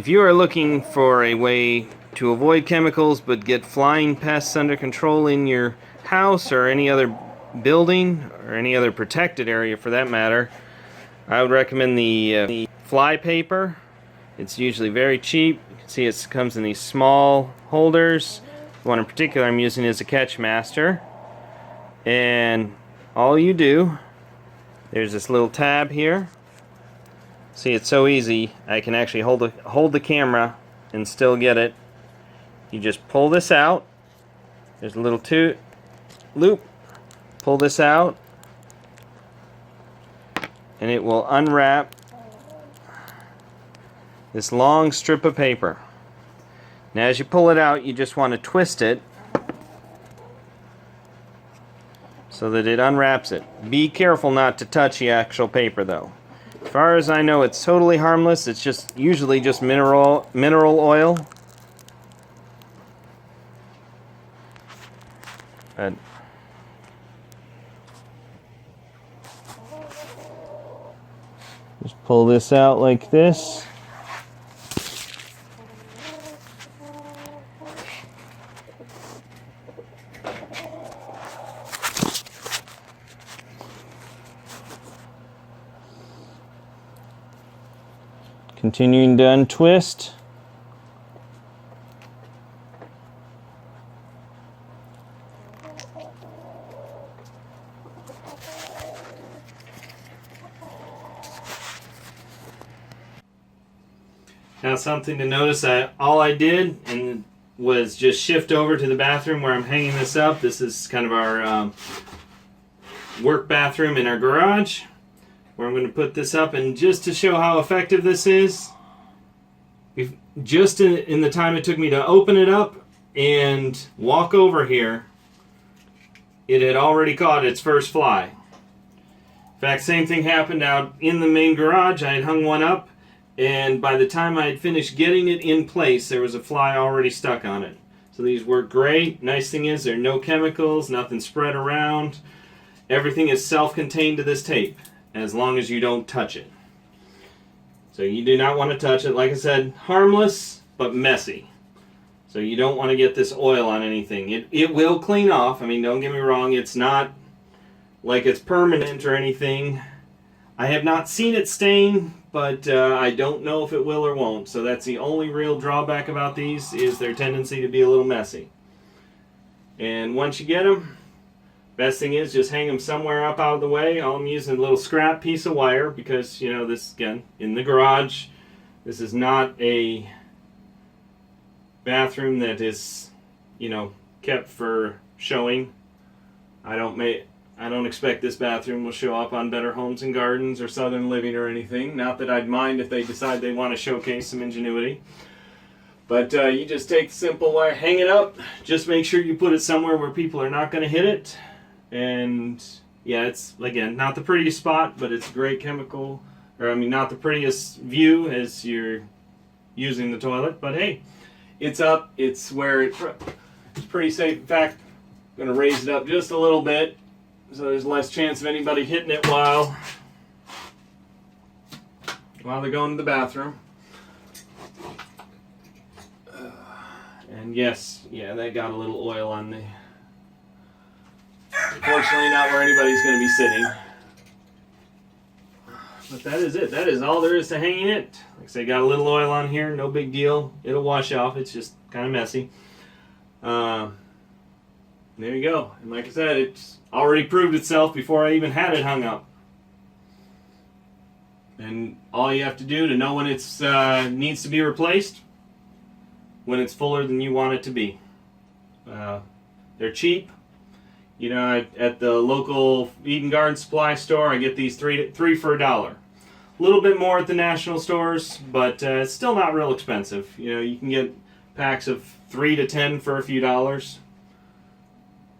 If you are looking for a way to avoid chemicals but get flying pests under control in your house or any other building or any other protected area for that matter, I would recommend the fly paper. It's usually very cheap. You can see it comes in these small holders. The one in particular I'm using is a Catchmaster. And all you do, there's this little tab here. See, it's so easy. I can actually hold the camera and still get it. You just pull this out. There's a little loop. Pull this out, and it will unwrap this long strip of paper. Now, as you pull it out, you just want to twist it so that it unwraps it. Be careful not to touch the actual paper, though. As far as I know, it's totally harmless. It's just usually just mineral oil. But just pull this out like this. Continuing to untwist. Now, something to notice, all I did was just shift over to the bathroom where I'm hanging this up. This is kind of our work bathroom in our garage, where I'm going to put this up. And just to show how effective this is, just in the time it took me to open it up and walk over here, it had already caught its first fly. In fact, same thing happened out in the main garage. I had hung one up, and by the time I had finished getting it in place, there was a fly already stuck on it. So these work great. Nice thing is there are no chemicals, nothing spread around. Everything is self-contained to this tape, as long as you don't touch it. So you do not want to touch it. Like I said, harmless, but messy. So you don't want to get this oil on anything. It will clean off. I mean, don't get me wrong. It's not like it's permanent or anything. I have not seen it stain, but I don't know if it will or won't. So that's the only real drawback about these, is their tendency to be a little messy. And once you get them, best thing is just hang them somewhere up out of the way. I'm using a little scrap piece of wire because, you know, this, again, in the garage, this is not a bathroom that is, you know, kept for showing. I don't expect this bathroom will show up on Better Homes and Gardens or Southern Living or anything. Not that I'd mind if they decide they want to showcase some ingenuity. But you just take the simple wire, hang it up. Just make sure you put it somewhere where people are not going to hit it. And yeah, it's, again, not the prettiest spot, but it's great chemical, or I mean, not the prettiest view as you're using the toilet. But hey, it's up. It's where it's pretty safe. In fact, I'm going to raise it up just a little bit, so there's less chance of anybody hitting it while they're going to the bathroom. And yes, yeah, that got a little oil on the... Unfortunately, not where anybody's going to be sitting. But that is it. That is all there is to hanging it. Like I say, got a little oil on here. No big deal. It'll wash off. It's just kind of messy. There you go. And like I said, it's already proved itself before I even had it hung up. And all you have to do to know when it's needs to be replaced, when it's fuller than you want it to be. They're cheap. You know, at the local Eden Garden Supply store, I get these three for $1. A little bit more at the national stores, but it's still not real expensive. You know, you can get packs of 3 to 10 for a few dollars.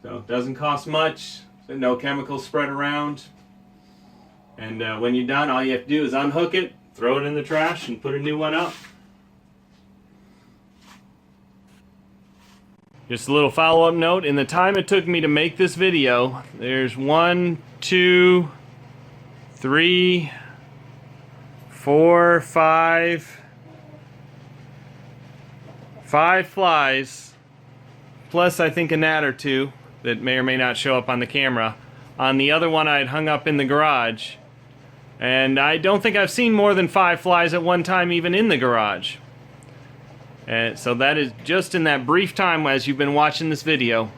So it doesn't cost much. No chemicals spread around. And when you're done, all you have to do is unhook it, throw it in the trash, and put a new one up. Just a little follow-up note. In the time it took me to make this video, there's 1, 2, 3, 4, 5, 5 flies, plus I think a gnat or two that may or may not show up on the camera. On the other one I had hung up in the garage. And I don't think I've seen more than 5 flies at one time even in the garage. And so that is just in that brief time as you've been watching this video.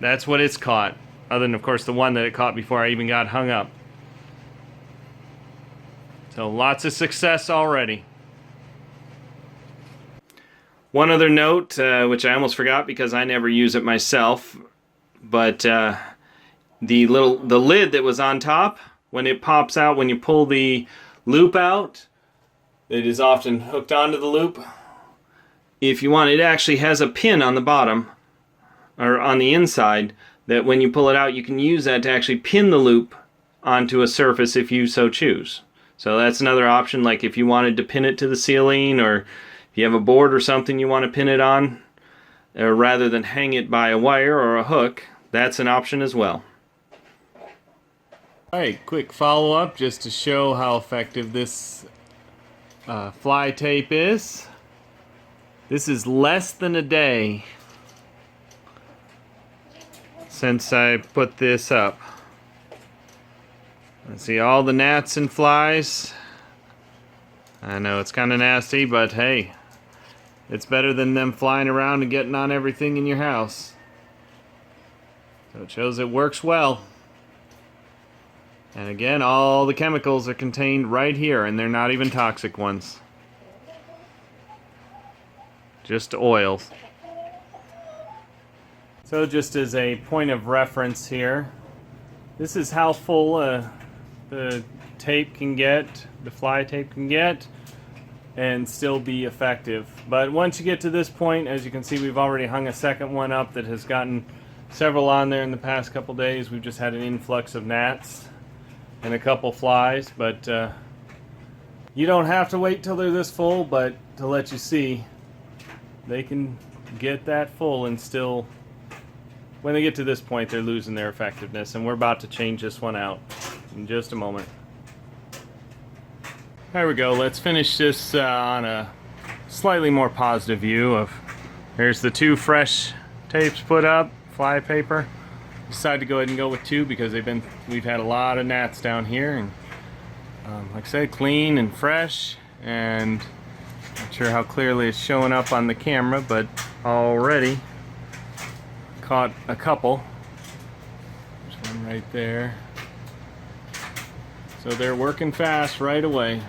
That's what it's caught. Other than, of course, the one that it caught before I even got hung up. So lots of success already. One other note, which I almost forgot because I never use it myself, but the lid that was on top, when it pops out, when you pull the loop out, it is often hooked onto the loop. If you want, it actually has a pin on the bottom, or on the inside, that when you pull it out, you can use that to actually pin the loop onto a surface if you so choose. So that's another option, like if you wanted to pin it to the ceiling, or if you have a board or something you want to pin it on, or rather than hang it by a wire or a hook, that's an option as well. Alright, quick follow-up just to show how effective this fly tape is. This is less than a day since I put this up. Let's see all the gnats and flies. I know it's kind of nasty, but hey, it's better than them flying around and getting on everything in your house. So it shows it works well. And again, all the chemicals are contained right here, and they're not even toxic ones. Just oils. So just as a point of reference here, this is how full the tape can get, the fly tape can get, and still be effective. But once you get to this point, as you can see, we've already hung a second one up that has gotten several on there in the past couple days. We've just had an influx of gnats and a couple flies, but you don't have to wait till they're this full, but to let you see, they can get that full and still, when they get to this point, they're losing their effectiveness, and we're about to change this one out in just a moment. There we go. Let's finish this on a slightly more positive view of, here's the 2 fresh tapes put up, fly paper. Decided to go ahead and go with 2 because we've had a lot of gnats down here, and like I said, clean and fresh, and not sure how clearly it's showing up on the camera, but already caught a couple. There's one right there. So they're working fast right away.